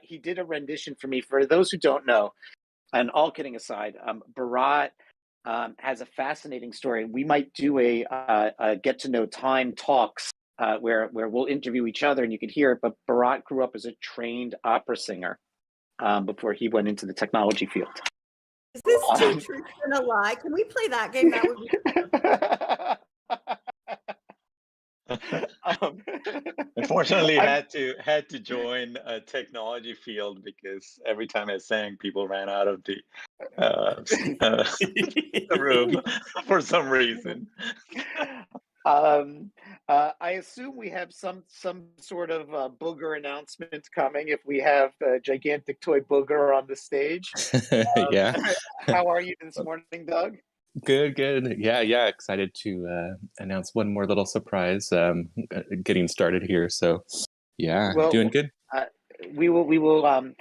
he did a rendition for me. For those who don't know, and all kidding aside, Bharat has a fascinating story. We might do a get to know Time talks where we'll interview each other and you can hear it. But Bharat grew up as a trained opera singer before he went into the technology field. Is this two truths and a lie? Can we play that game? That would be Unfortunately, had to join a technology field because every time I sang, people ran out of the room for some reason. I assume we have some sort of booger announcement coming if we have a gigantic toy booger on the stage. Yeah. How are you this morning, Doug? Good. Yeah. Excited to announce one more little surprise getting started here. So, yeah, well, doing good. We will.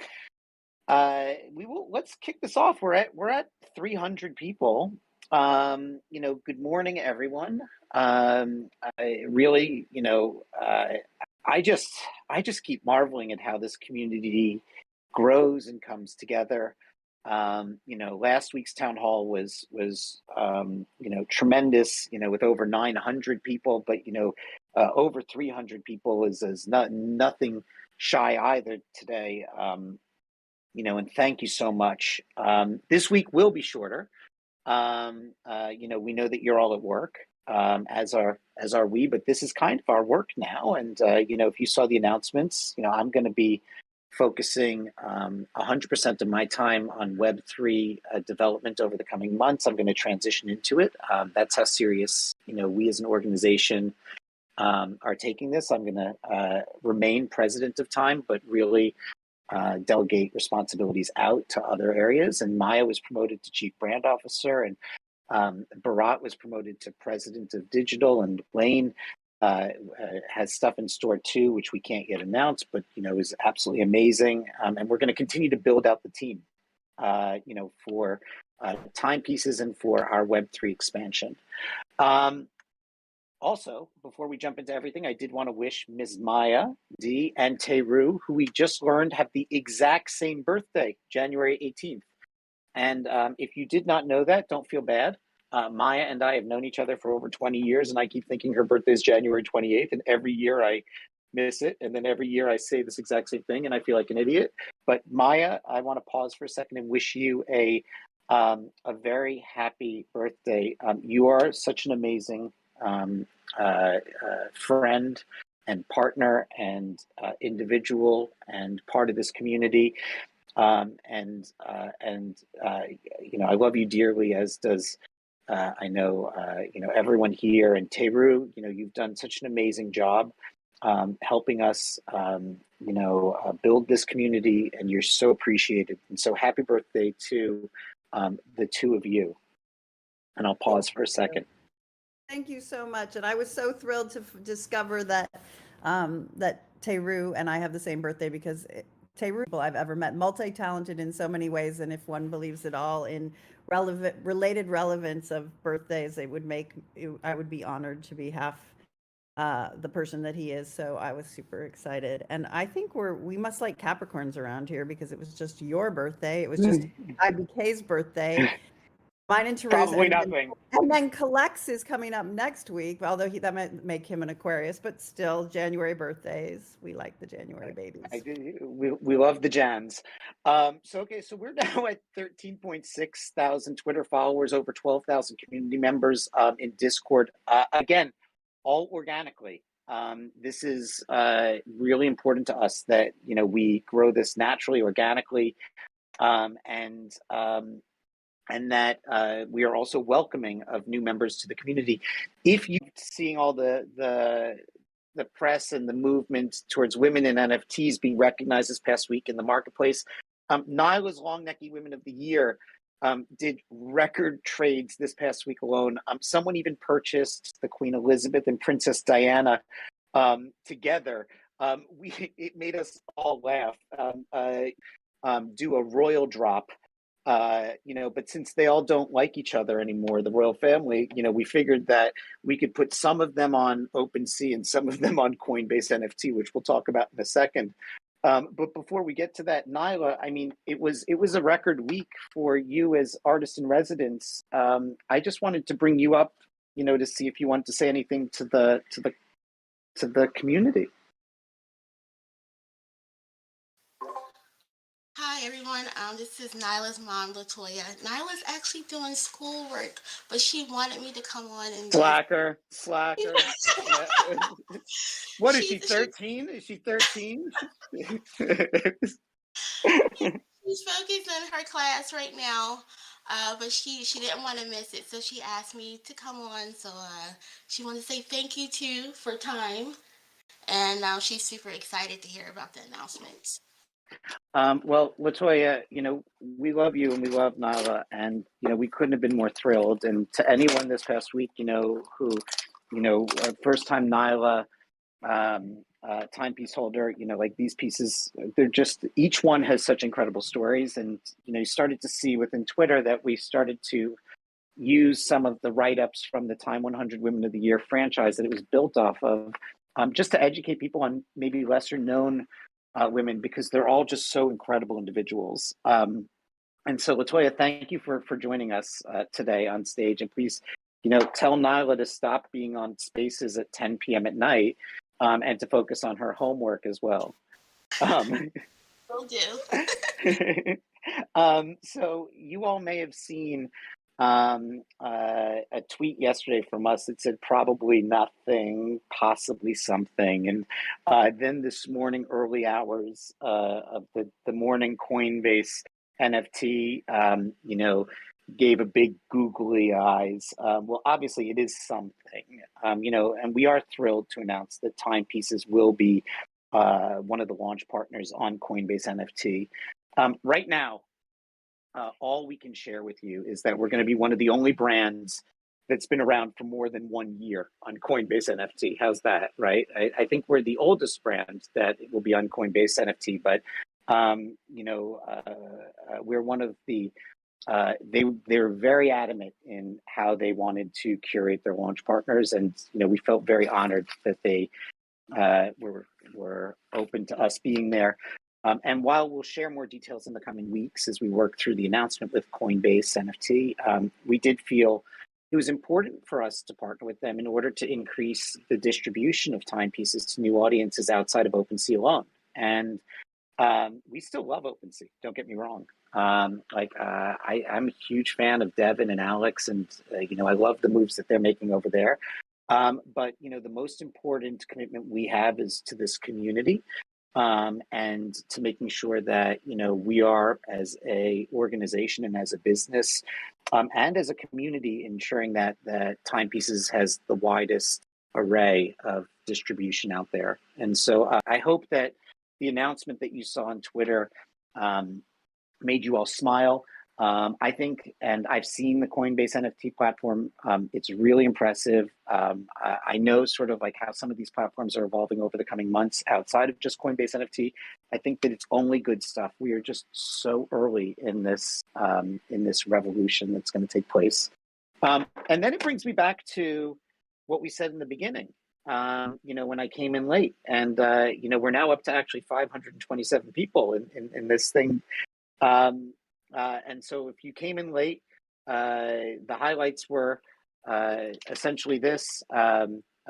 Let's kick this off. We're at 300 people. Good morning, everyone. I just keep marveling at how this community grows and comes together. Last week's town hall was tremendous, with over 900 people, but, over 300 people is nothing shy either today. And thank you so much. This week will be shorter. We know that you're all at work, as are we, but this is kind of our work now. And, if you saw the announcements, I'm going to be focusing 100% of my time on Web3 development over the coming months. I'm going to transition into it. That's how serious, we as an organization are taking this. I'm going to remain president of Time, but really delegate responsibilities out to other areas. And Maya was promoted to chief brand officer, and Bharat was promoted to president of digital, and Lane has stuff in store too, which we can't yet announce, but is absolutely amazing. And we're going to continue to build out the team, for Timepieces and for our Web3 expansion. Also, before we jump into everything, I did want to wish Ms. Maya D and Teru, who we just learned have the exact same birthday, January 18th. And if you did not know that, don't feel bad. Maya and I have known each other for over 20 years, and I keep thinking her birthday is January 28th, and every year I miss it, and then every year I say this exact same thing, and I feel like an idiot. But Maya, I want to pause for a second and wish you a very happy birthday. You are such an amazing friend and partner and individual and part of this community. I love you dearly, as does I know everyone here. And Teru, you've done such an amazing job helping us build this community, and you're so appreciated. And so happy birthday to the two of you. And I'll pause for a second. Thank you so much. And I was so thrilled to discover that that Teru and I have the same birthday, because Teru, I've ever met, multi-talented in so many ways. And if one believes at all in related relevance of birthdays, I would be honored to be half the person that he is. So I was super excited. And I think we must like Capricorns around here, because it was just your birthday. It was just IBK's birthday. Mine and Teru's. Probably nothing. And then Collects is coming up next week, although that might make him an Aquarius, but still January birthdays. We like the January babies. We love the Jans. So we're now at 13.6 thousand Twitter followers, over 12,000 community members in Discord. Again, all organically. This is really important to us that we grow this naturally, organically, and that we are also welcoming of new members to the community. If you're seeing all the press and the movement towards women in NFTs being recognized this past week in the marketplace, Nyla's Long Neckie Women of the Year did record trades this past week alone. Someone even purchased the Queen Elizabeth and Princess Diana together. It made us all laugh. Do a royal drop. But since they all don't like each other anymore, the royal family, we figured that we could put some of them on Opensea and some of them on Coinbase NFT, which we'll talk about in a second. But before we get to that, Nyla, I mean, it was a record week for you as artist in residence. I just wanted to bring you up, to see if you wanted to say anything to the community. Hi everyone, this is Nyla's mom, Latoya. Nyla's actually doing schoolwork, but she wanted me to come on and just. Slacker. Yeah. What is she, she's 13? Is she 13? she's focused on her class right now, but she didn't want to miss it, so she asked me to come on. So she wanted to say thank you too for time, and now she's super excited to hear about the announcements. Well, Latoya, we love you and we love Nyla, and we couldn't have been more thrilled. And to anyone this past week, who, first time Nyla, timepiece holder, like these pieces, they're just, each one has such incredible stories. And you started to see within Twitter that we started to use some of the write-ups from the Time 100 Women of the Year franchise that it was built off of, just to educate people on maybe lesser known women, because they're all just so incredible individuals. And so, Latoya, thank you for joining us today on stage. And please, tell Nyla to stop being on Spaces at 10 p.m. at night, and to focus on her homework as well. Will do. So you all may have seen a tweet yesterday from us that said probably nothing, possibly something. And then this morning, early hours of the morning, Coinbase NFT, gave a big googly eyes. Well, obviously it is something, and we are thrilled to announce that Timepieces will be one of the launch partners on Coinbase NFT. Right now, all we can share with you is that we're going to be one of the only brands that's been around for more than 1 year on Coinbase NFT. How's that, right? I think we're the oldest brand that will be on Coinbase NFT, but we're one of the. They're very adamant in how they wanted to curate their launch partners, and we felt very honored that they were open to us being there. And while we'll share more details in the coming weeks as we work through the announcement with Coinbase NFT, we did feel it was important for us to partner with them in order to increase the distribution of timepieces to new audiences outside of Opensea alone. And we still love Opensea, don't get me wrong. I'm a huge fan of Devin and Alex, and I love the moves that they're making over there. But the most important commitment we have is to this community, and to making sure that we are, as a organization and as a business, and as a community, ensuring that Timepieces has the widest array of distribution out there. And so I hope that the announcement that you saw on Twitter made you all smile. I think, and I've seen the Coinbase NFT platform, it's really impressive. I know sort of like how some of these platforms are evolving over the coming months outside of just Coinbase NFT. I think that it's only good stuff. We are just so early in this revolution that's going to take place. And then it brings me back to what we said in the beginning. When I came in late, and we're now up to actually 527 people in this thing. And so if you came in late, the highlights were essentially this.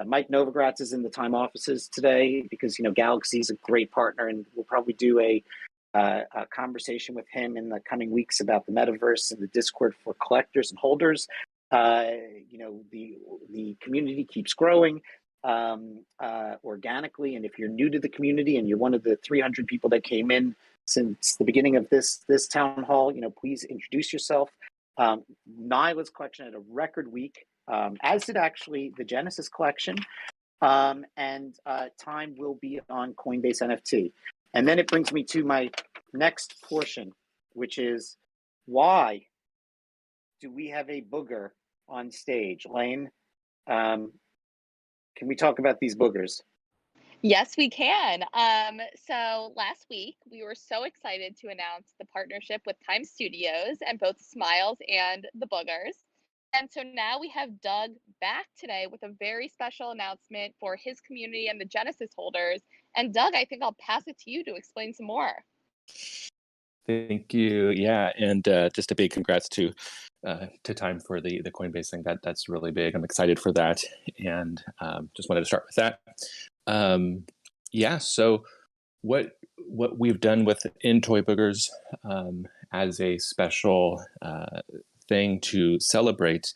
Mike Novogratz is in the Time offices today because, Galaxy is a great partner, and we'll probably do a conversation with him in the coming weeks about the metaverse and the Discord for collectors and holders. The community keeps growing organically. And if you're new to the community and you're one of the 300 people that came in since the beginning of this town hall, please introduce yourself. Nyla's collection had a record week, as did actually the Genesis collection. And Time will be on Coinbase NFT. And then it brings me to my next portion, which is, why do we have a booger on stage? Lane, can we talk about these boogers? Yes, we can. So last week, we were so excited to announce the partnership with Time Studios and both Smiles and the Boogers. And so now we have Doug back today with a very special announcement for his community and the Genesis holders. And Doug, I think I'll pass it to you to explain some more. Thank you. Yeah, and just a big congrats to Time for the Coinbase thing. That's really big. I'm excited for that, and just wanted to start with that. Yeah. So what we've done with in Toy Boogers as a special thing to celebrate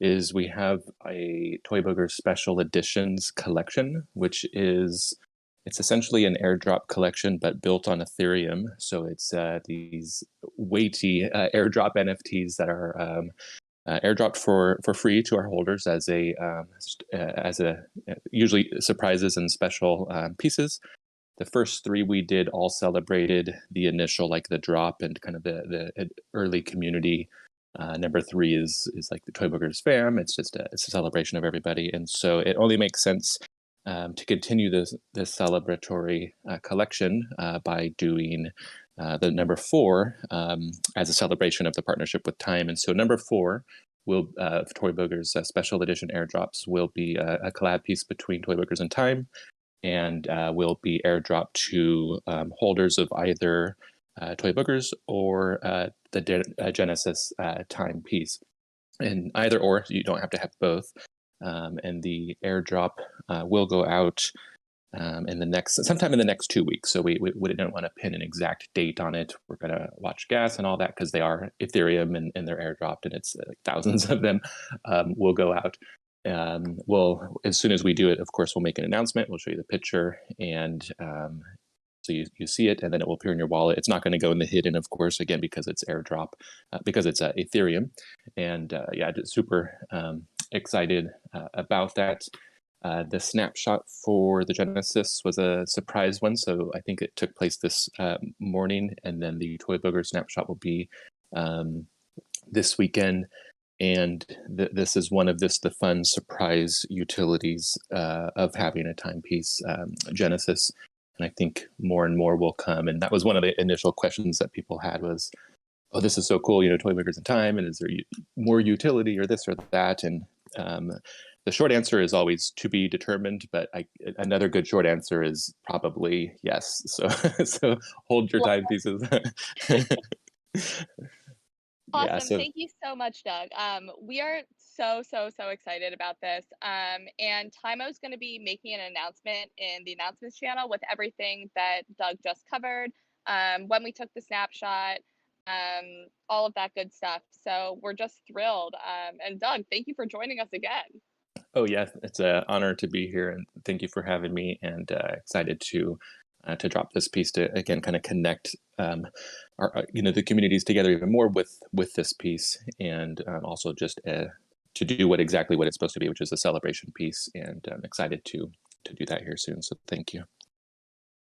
is we have a Toy Boogers special editions collection, which is it's essentially an airdrop collection, but built on Ethereum. So it's these weighty airdrop NFTs that are airdropped for free to our holders as a usually surprises and special pieces. The first three we did all celebrated the initial, like the drop and kind of the early community. Number three is like the Toy Boogers fam. It's a celebration of everybody, and so it only makes sense to continue this celebratory collection by doing the number four as a celebration of the partnership with Time. And so number four will Toy Boogers special edition airdrops will be a collab piece between Toy Boogers and Time, and will be airdropped to holders of either Toy Boogers or the Genesis Time piece. And either or, you don't have to have both. And the airdrop will go out sometime in the next 2 weeks. So we didn't want to pin an exact date on it. We're going to watch gas and all that because they are Ethereum and they're airdropped, and it's like thousands of them will go out. Well, as soon as we do it, of course, we'll make an announcement. We'll show you the picture, and so you see it, and then it will appear in your wallet. It's not going to go in the hidden, of course, again, because it's airdrop, because it's Ethereum. And yeah, just super excited about that. The snapshot for the Genesis was a surprise one, so I think it took place this morning, and then the Toy Booger snapshot will be this weekend. And this is one of the fun surprise utilities of having a timepiece Genesis. And I think more and more will come. And that was one of the initial questions that people had was, oh, this is so cool, Toy Boogers in Time, and is there more utility or this or that? And the short answer is always to be determined, but another good short answer is probably yes. So hold your timepieces. Awesome. Yeah, so Thank you so much, Doug. We are so excited about this. And Timo's going to be making an announcement in the announcements channel with everything that Doug just covered, when we took the snapshot, all of that good stuff. So we're just thrilled. And Doug, thank you for joining us again. Oh yeah, it's an honor to be here, and thank you for having me. And excited to drop this piece to again kind of connect our the communities together even more with this piece, and also just to do exactly what it's supposed to be, which is a celebration piece. And I'm excited to do that here soon. So thank you.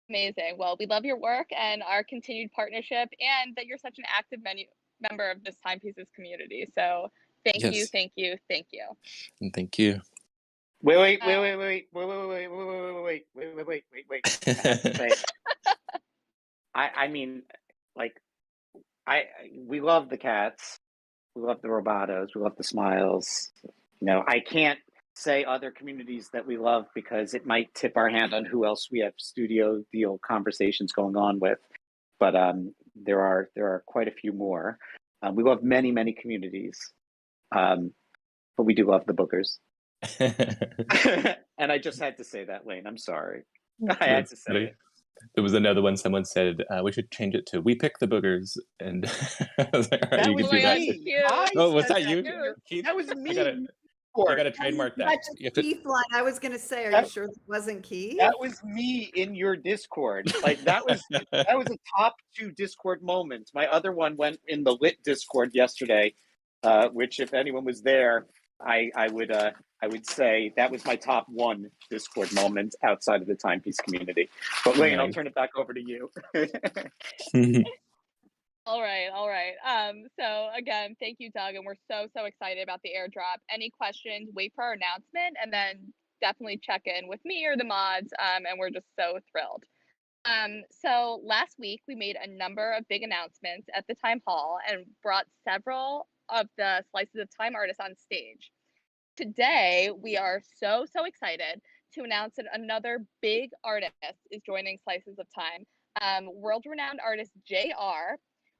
Amazing. Well, we love your work and our continued partnership, and that you're such an active member of this Timepieces community. So thank you, Yes. thank you, thank you. And thank you. Wait. I have to say, I mean, like, we love the cats, we love the robotos, we love the smiles. I can't say other communities that we love because it might tip our hand on who else we have studio deal conversations going on with. But there are quite a few more. We love many communities, but we do love the bookers. And I just had to say that, Lane. I'm sorry. I had to say it. There was another one. Someone said we should change it to "We pick the boogers," and I was like, "All right, That you was can do that." me. Oh, was that you? Keith? That was me. You got to trademark that. Such a Keith line. I was going to say, are you sure that wasn't Keith? That was me in your Discord. Like that was a top 2 Discord moment. My other one went in the lit Discord yesterday, which if anyone was there, I would say that was my top 1 Discord moment outside of the timepiece community. But Lane, I'll turn it back over to you. All right. So again, thank you, Doug, and we're so excited about the airdrop. Any questions, wait for our announcement, and then definitely check in with me or the mods, and we're just so thrilled. So last week we made a number of big announcements at the Time Hall and brought several of the Slices of Time artists on stage. Today we are so excited to announce that another big artist is joining Slices of Time. World-renowned artist JR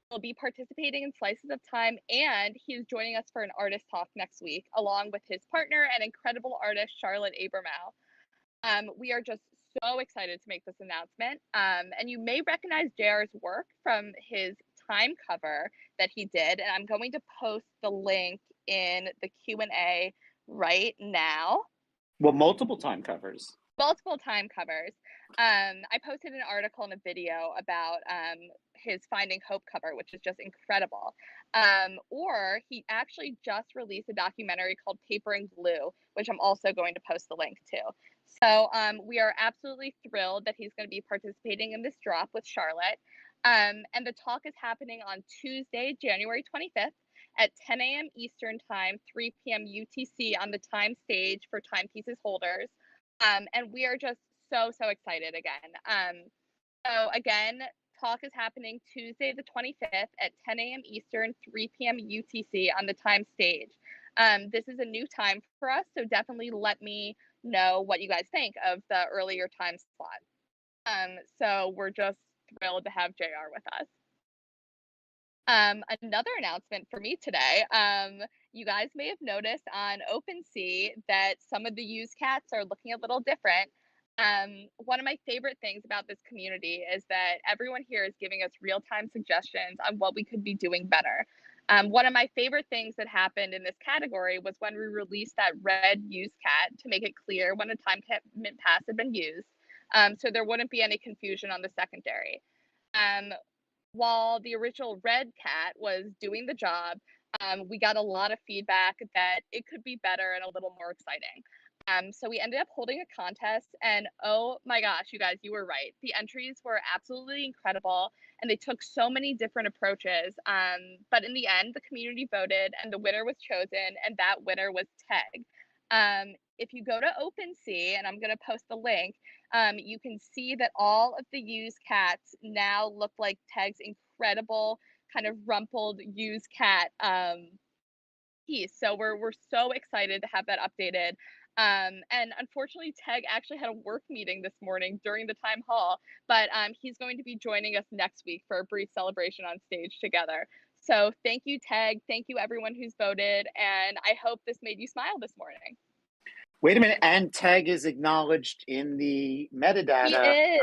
will be participating in Slices of Time, and he is joining us for an artist talk next week, along with his partner and incredible artist Charlotte Abramow. We are just so excited to make this announcement. And you may recognize JR's work from his Time cover that he did, and I'm going to post the link in the Q&A right now. Well, multiple time covers. Multiple Time covers. I posted an article and a video about his Finding Hope cover, which is just incredible. Or he actually just released a documentary called Paper and Glue, which I'm also going to post the link to. So we are absolutely thrilled that he's going to be participating in this drop with Charlotte. And the talk is happening on Tuesday, January 25th at 10 a.m. Eastern Time, 3 p.m. UTC on the Time stage for Timepieces holders. And we are just so excited again. So again, talk is happening Tuesday the 25th at 10 a.m. Eastern, 3 p.m. UTC on the Time stage. This is a new time for us, so definitely let me know what you guys think of the earlier time slot. So we're just thrilled to have JR with us. Another announcement for me today, you guys may have noticed on Opensea that some of the used cats are looking a little different. One of my favorite things about this community is that everyone here is giving us real-time suggestions on what we could be doing better. One of my favorite things that happened in this category was when we released that red used cat to make it clear when a time commitment pass had been used, so there wouldn't be any confusion on the secondary. While the original red cat was doing the job, we got a lot of feedback that it could be better and a little more exciting. So we ended up holding a contest, and oh my gosh, you guys, you were right. The entries were absolutely incredible, and they took so many different approaches. But in the end, the community voted, and the winner was chosen, and that winner was Teg. If you go to Opensea, and I'm going to post the link, you can see that all of the used cats now look like Teg's incredible kind of rumpled used cat piece. So we're so excited to have that updated. And unfortunately, Teg actually had a work meeting this morning during the Time Hall, but he's going to be joining us next week for a brief celebration on stage together. So thank you, Teg. Thank you, everyone who's voted. And I hope this made you smile this morning. Wait a minute, and Teg is acknowledged in the metadata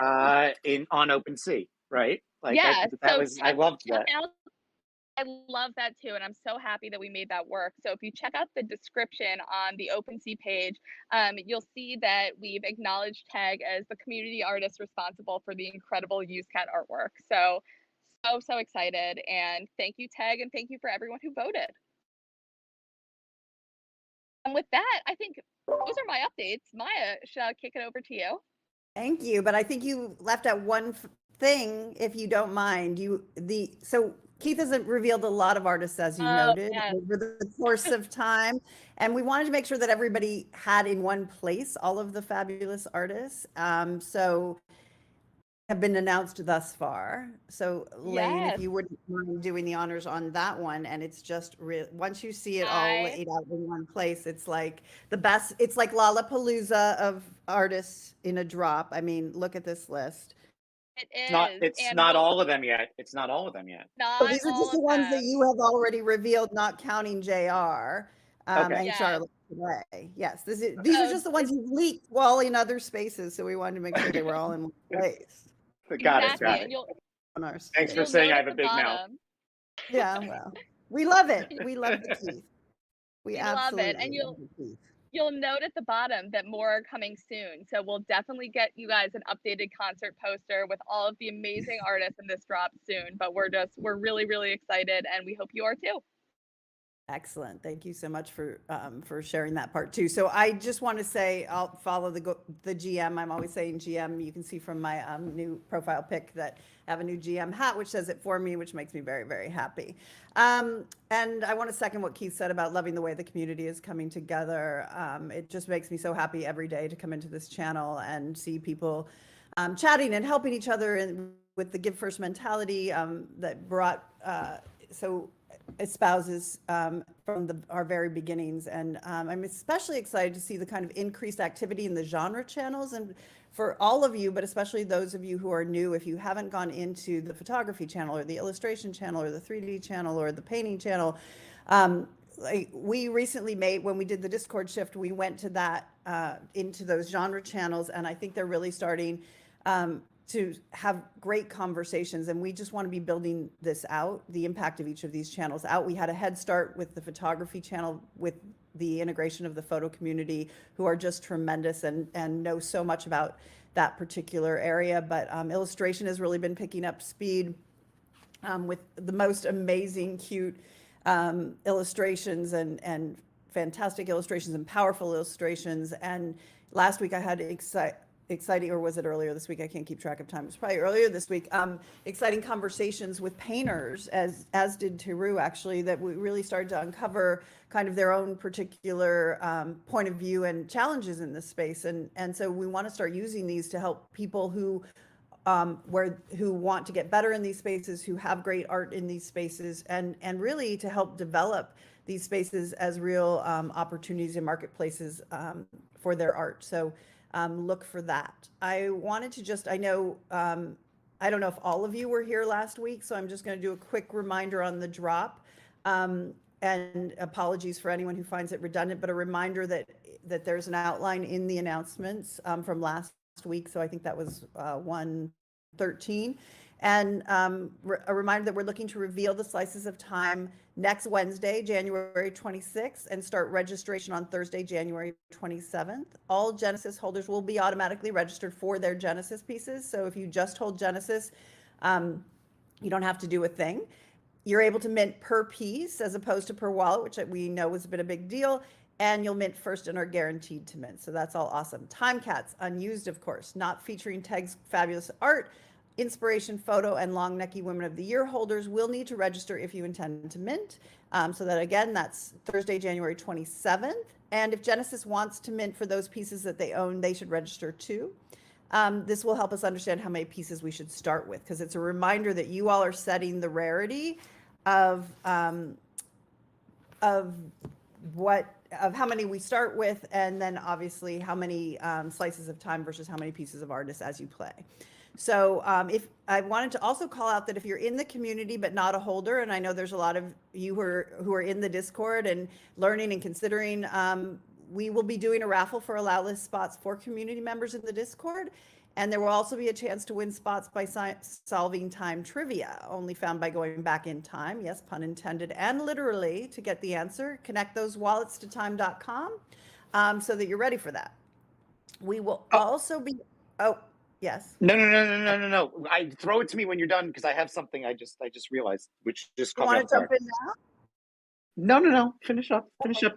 on Opensea, right? Like yeah, I loved that. I love that too, and I'm so happy that we made that work. So if you check out the description on the Opensea page, you'll see that we've acknowledged Teg as the community artist responsible for the incredible used cat artwork. So excited, and thank you, Teg, and thank you for everyone who voted. And with that, I think those are my updates. Maya, should I kick it over to you? Thank you, but I think you left out one thing, if you don't mind. So Keith hasn't revealed a lot of artists, as you noted, over the course of time, and we wanted to make sure that everybody had in one place all of the fabulous artists. So have been announced thus far. So Lane, if you wouldn't mind doing the honors on that one. And it's just once you see it all laid out in one place, it's like the best. It's like Lollapalooza of artists in a drop. I mean, look at this list. It is. It's not all of them yet. It's not all of them yet. So these are just the ones that you have already revealed, not counting JR and Charlotte today. Yes, these are just the ones you've leaked while in other spaces. So we wanted to make sure they were all in one place. Got it. Thanks for saying I have a big mouth. Yeah, well, we love it. We love the teeth. We absolutely love it. And you'll note at the bottom that more are coming soon. So we'll definitely get you guys an updated concert poster with all of the amazing artists in this drop soon. But we're really, really excited, and we hope you are too. Excellent. Thank you so much for sharing that part too. So I just want to say I'll follow the GM. I'm always saying GM. You can see from my new profile pic that I have a new GM hat, which says it for me, which makes me very, very happy. And I want to second what Keith said about loving the way the community is coming together. It just makes me so happy every day to come into this channel and see people chatting and helping each other with the give first mentality that brought so espouses from our very beginnings. And I'm especially excited to see the kind of increased activity in the genre channels. And for all of you, but especially those of you who are new, if you haven't gone into the photography channel or the illustration channel or the 3D channel or the painting channel, like we recently made, when we did the Discord shift, we went to that, into those genre channels. And I think they're really starting to have great conversations, and we just want to be building this out, the impact of each of these channels out. We had a head start with the photography channel with the integration of the photo community, who are just tremendous and know so much about that particular area. But illustration has really been picking up speed with the most amazing, cute illustrations and fantastic illustrations and powerful illustrations. And last week I had exciting, or was it earlier this week? I can't keep track of time. It's probably earlier this week. Exciting conversations with painters, as did Teru actually, that we really started to uncover kind of their own particular point of view and challenges in this space. And so we want to start using these to help people who want to get better in these spaces, who have great art in these spaces, and really to help develop these spaces as real opportunities in marketplaces for their art. So look for that. I wanted to just, I know, I don't know if all of you were here last week, so I'm just going to do a quick reminder on the drop. And apologies for anyone who finds it redundant, but a reminder that there's an outline in the announcements from last week. So I think that was 113. And a reminder that we're looking to reveal the slices of time next Wednesday, January 26th, and start registration on Thursday, January 27th. All Genesis holders will be automatically registered for their Genesis pieces. So if you just hold Genesis, you don't have to do a thing. You're able to mint per piece as opposed to per wallet, which we know has been a big deal. And you'll mint first and are guaranteed to mint. So that's all awesome. Time Cats, unused, of course, not featuring Teg's fabulous art. Inspiration Photo and Long Neckie Women of the Year holders will need to register if you intend to mint. So that again, that's Thursday, January 27th. And if Genesis wants to mint for those pieces that they own, they should register too. This will help us understand how many pieces we should start with, because it's a reminder that you all are setting the rarity of how many we start with, and then obviously how many slices of time versus how many pieces of artists as you play. So if I wanted to also call out that if you're in the community but not a holder, and I know there's a lot of you who are in the Discord and learning and considering, we will be doing a raffle for allow list spots for community members in the Discord. And there will also be a chance to win spots by solving time trivia, only found by going back in time, yes, pun intended, and literally, to get the answer. Connect those wallets to time.com so that you're ready for that. We will also be, yes. No. I throw it to me when you're done, because I have something I just realized, which just caught me off guard. Want to jump in now? No. Finish up.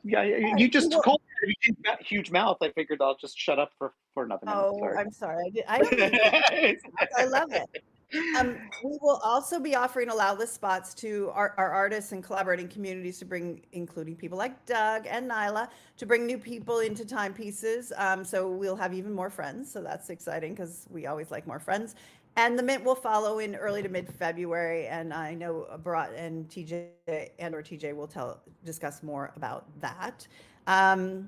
Yeah, you just called me a huge mouth. I figured I'll just shut up for another minute. Oh, Sorry. I'm sorry. I don't mean to. I love it. We will also be offering allow list spots to our artists and collaborating communities to bring, including people like Doug and Nyla, to bring new people into Timepieces. So we'll have even more friends. So that's exciting, because we always like more friends. And the mint will follow in early to mid-February. And I know Bharat and TJ will discuss more about that. And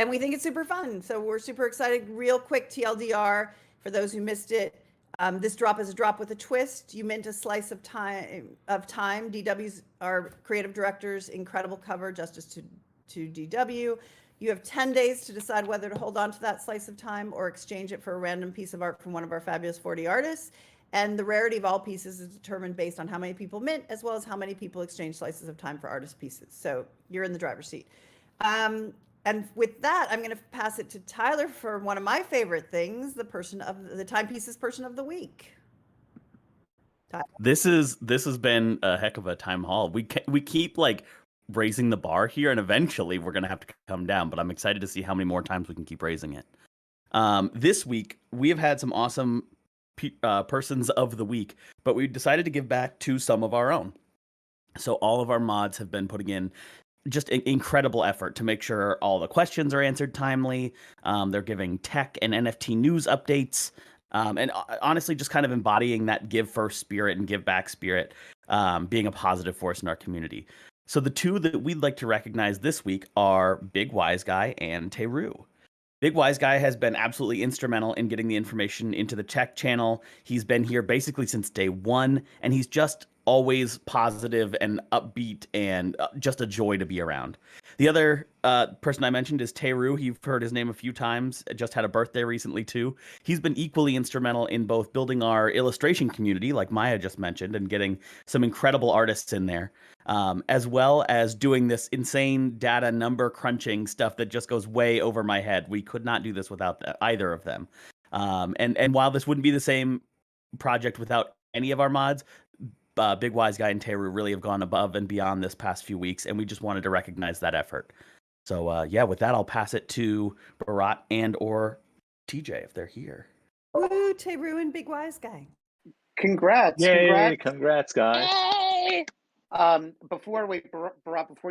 we think it's super fun. So we're super excited. Real quick TLDR for those who missed it. This drop is a drop with a twist. You mint a slice of time. DW's our creative director's incredible cover, Justice to DW. You have 10 days to decide whether to hold on to that slice of time or exchange it for a random piece of art from one of our fabulous 40 artists. And the rarity of all pieces is determined based on how many people mint, as well as how many people exchange slices of time for artist pieces. So you're in the driver's seat. And with that, I'm going to pass it to Tyler for one of my favorite things, the Timepieces Person of the Week. Tyler. This has been a heck of a time haul. We keep like raising the bar here, and eventually we're going to have to come down, but I'm excited to see how many more times we can keep raising it. This week, we have had some awesome persons of the week, but we decided to give back to some of our own. So all of our mods have been putting in just an incredible effort to make sure all the questions are answered timely. They're giving tech and NFT news updates. And honestly, just kind of embodying that give first spirit and give back spirit, being a positive force in our community. So the two that we'd like to recognize this week are Big Wise Guy and Teru. Big Wise Guy has been absolutely instrumental in getting the information into the tech channel. He's been here basically since day one, and he's just always positive and upbeat and just a joy to be around. The other person I mentioned is Teru. You've heard his name a few times. Just had a birthday recently, too. He's been equally instrumental in both building our illustration community, like Maya just mentioned, and getting some incredible artists in there, as well as doing this insane data number crunching stuff that just goes way over my head. We could not do this without either of them. And while this wouldn't be the same project without any of our mods, Big Wise Guy and Teru really have gone above and beyond this past few weeks, and we just wanted to recognize that effort. So yeah, with that, I'll pass it to Bharat and or TJ if they're here. Woo, Teru and Big Wise Guy. Congrats. Yay, congrats, guys. Yay! Before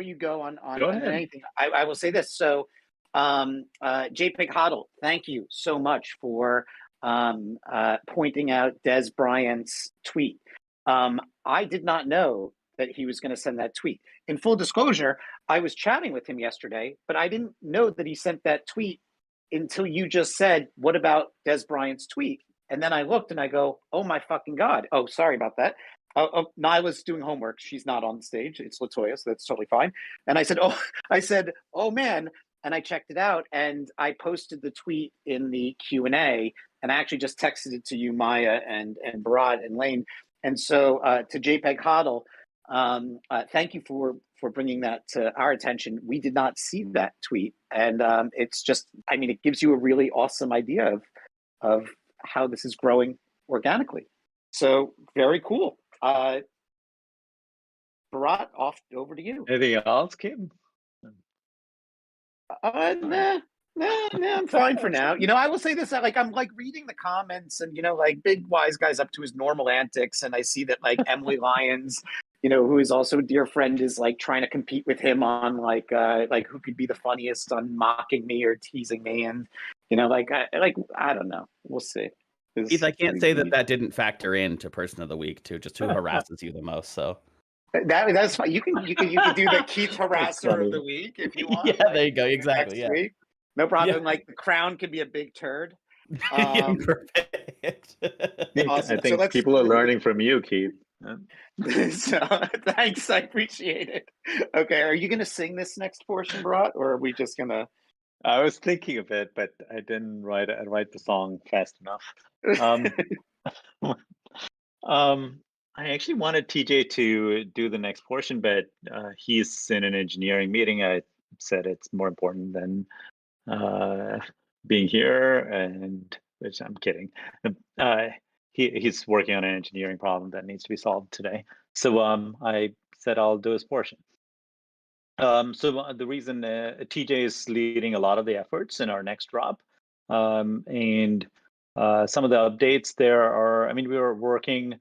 you go on Go ahead. anything, I will say this. So, JPEG Hoddle, thank you so much for pointing out Des Bryant's tweet. I did not know that he was going to send that tweet. In full disclosure, I was chatting with him yesterday, but I didn't know that he sent that tweet until you just said, "What about Des Bryant's tweet?" And then I looked and I go, "Oh my fucking God. Oh, sorry about that." Nyla's doing homework. She's not on stage. It's Latoya, so that's totally fine. And I said, "Oh man." And I checked it out and I posted the tweet in the Q&A and I actually just texted it to you, Maya and Bharat and Lane. And so to JPEG Hoddle, thank you for bringing that to our attention. We did not see that tweet. And it's just, I mean, it gives you a really awesome idea of how this is growing organically. So very cool. Bharat, over to you. Anything else, Kim? Nah, I'm fine for now. You know, I will say this, I'm like reading the comments and, you know, like Big Wise Guy's up to his normal antics. And I see that like Emily Lyons, you know, who is also a dear friend, is like trying to compete with him on like who could be the funniest on mocking me or teasing me. And, you know, I don't know. We'll see. Keith, I can't say that didn't factor into Person of the Week too, just who harasses you the most. So that's fine. You can do the Keith harasser of the week if you want. Yeah, there you go. Exactly. Next week. No problem. Yeah. Like the crown could be a big turd. Perfect. Awesome. I think people are learning from you, Keith. So thanks, I appreciate it. Okay, are you going to sing this next portion, Bharat, or are we just going to? I was thinking of it, but I didn't write the song fast enough. I actually wanted TJ to do the next portion, but he's in an engineering meeting. I said it's more important than being here, and which I'm kidding. He's working on an engineering problem that needs to be solved today. So I said I'll do his portion. So the reason TJ is leading a lot of the efforts in our next drop, and some of the updates there are, I mean, we were working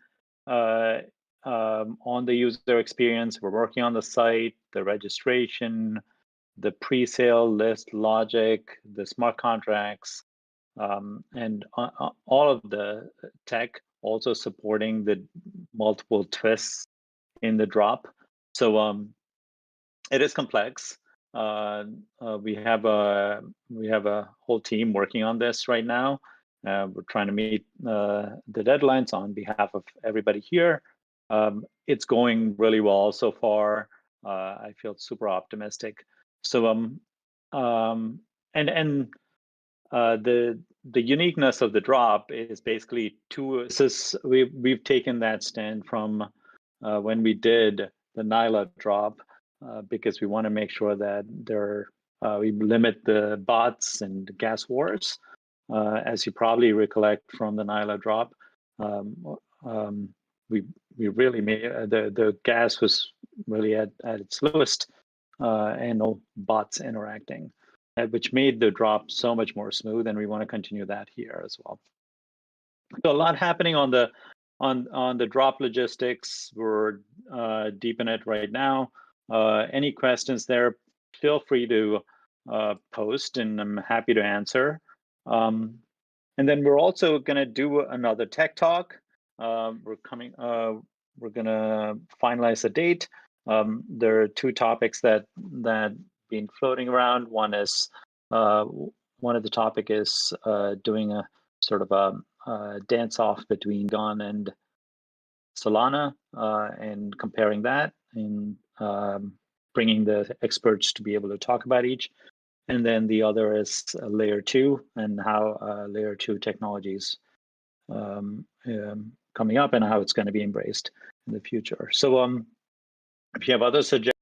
on the user experience. We're working on the site, the registration, the pre-sale list logic, the smart contracts, and all of the tech, also supporting the multiple twists in the drop. So it is complex. We have a whole team working on this right now. We're trying to meet the deadlines on behalf of everybody here. It's going really well so far. I feel super optimistic. So the uniqueness of the drop is basically we've taken that stand from when we did the Nyla drop, because we want to make sure that we limit the bots and gas wars. As you probably recollect from the Nyla drop, we really made the gas was really at its lowest, and no bots interacting, which made the drop so much more smooth, and we want to continue that here as well. So a lot happening on the drop logistics. We're deep in it right now. Any questions there, feel free to post, and I'm happy to answer. And then we're also going to do another tech talk. We're going to finalize a date. There are two topics that been floating around. One of the topic is doing a sort of a dance off between Gon and Solana, and comparing that, and bringing the experts to be able to talk about each. And then the other is layer 2 and how layer 2 technologies coming up and how it's going to be embraced in the future. So if you have other suggestions,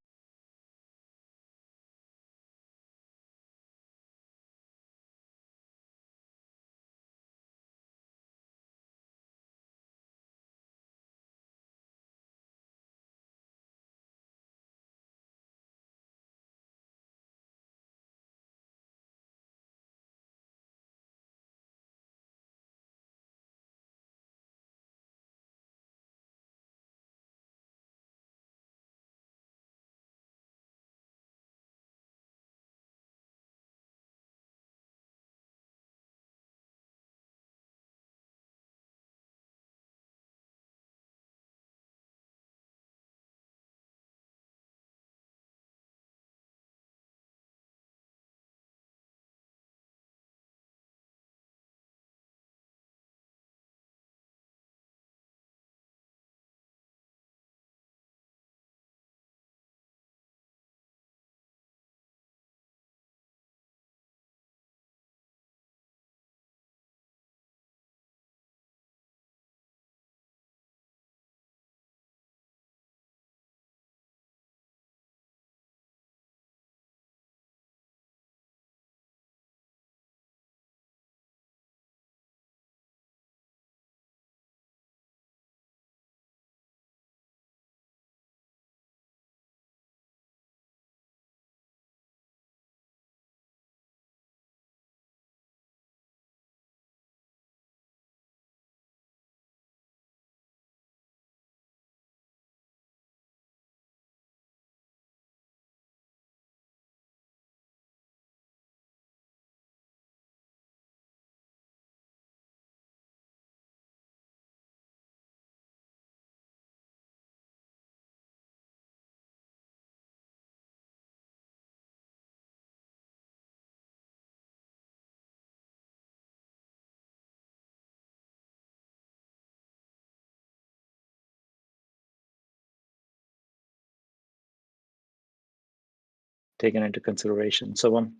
taken into consideration. So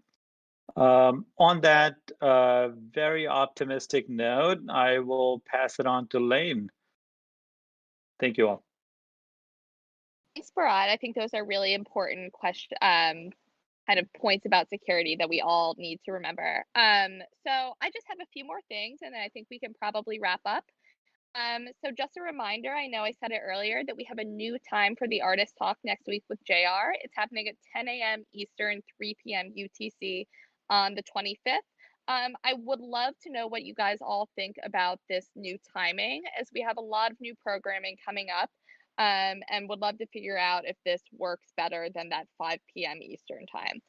on that very optimistic note, I will pass it on to Lane. Thank you all. Thanks, Bharat. I think those are really important kind of points about security that we all need to remember. So I just have a few more things, and then I think we can probably wrap up. So just a reminder, I know I said it earlier, that we have a new time for the Artist Talk next week with JR. It's happening at 10 a.m. Eastern, 3 p.m. UTC on the 25th. I would love to know what you guys all think about this new timing, as we have a lot of new programming coming up, and would love to figure out if this works better than that 5 p.m. Eastern time.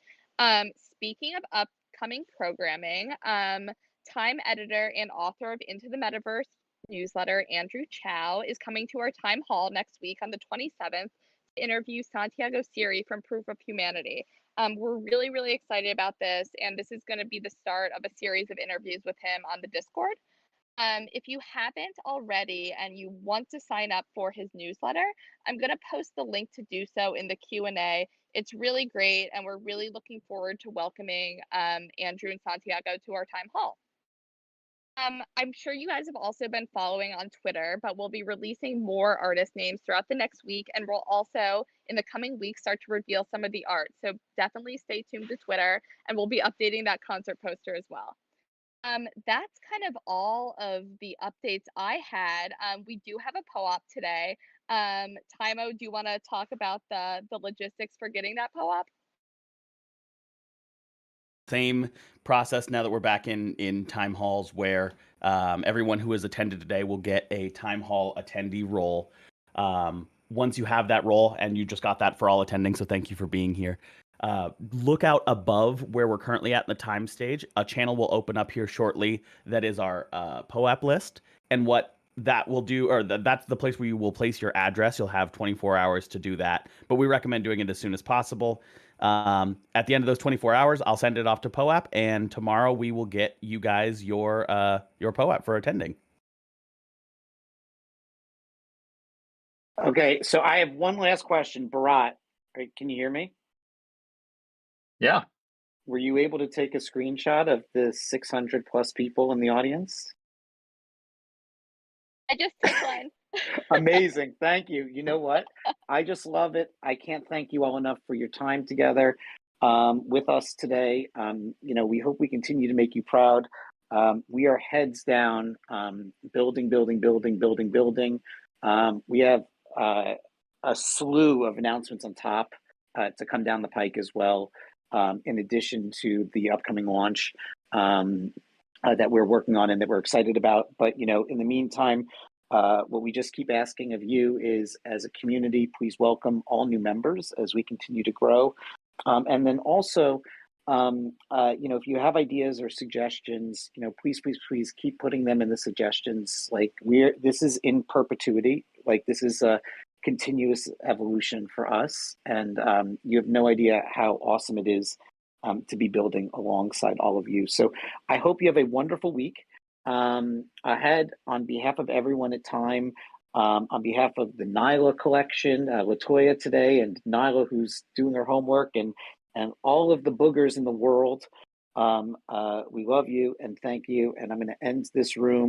Speaking of upcoming programming, Time editor and author of Into the Metaverse newsletter, Andrew Chow, is coming to our Time Hall next week on the 27th to interview Santiago Siri from Proof of Humanity. We're really, really excited about this, and this is going to be the start of a series of interviews with him on the Discord. If you haven't already and you want to sign up for his newsletter, I'm going to post the link to do so in the Q&A. It's really great, and we're really looking forward to welcoming Andrew and Santiago to our Time Hall. I'm sure you guys have also been following on Twitter, but we'll be releasing more artist names throughout the next week, and we'll also, in the coming weeks, start to reveal some of the art. So definitely stay tuned to Twitter, and we'll be updating that concert poster as well. That's kind of all of the updates I had. We do have a PO-op today. Timo, do you want to talk about the logistics for getting that PO-op? Same process now that we're back in time halls, where everyone who has attended today will get a time hall attendee role. Once you have that role, and you just got that for all attending, so thank you for being here. look out above where we're currently at in the time stage. A channel will open up here shortly that is our POAP list. And what that will do, or that's the place where you will place your address. You'll have 24 hours to do that, but we recommend doing it as soon as possible. At the end of those 24 hours, I'll send it off to POAP, and tomorrow we will get you guys your POAP for attending. Okay, so I have one last question. Bharat, can you hear me? Yeah. Were you able to take a screenshot of the 600 plus people in the audience? I just took one. Amazing. Thank you. You know what? I just love it. I can't thank you all enough for your time together with us today. You know, we hope we continue to make you proud. We are heads down, building. We have a slew of announcements on top to come down the pike as well, in addition to the upcoming launch that we're working on and that we're excited about. But, you know, in the meantime, what we just keep asking of you is, as a community, please welcome all new members as we continue to grow. And then also, you know, if you have ideas or suggestions, you know, please keep putting them in the suggestions. Like, this is in perpetuity. Like, this is a continuous evolution for us. And you have no idea how awesome it is to be building alongside all of you. So I hope you have a wonderful week ahead. On behalf of everyone at Time, on behalf of the Nyla collection, Latoya today, and Nyla, who's doing her homework, and all of the boogers in the world, we love you and thank you. And I'm going to end this room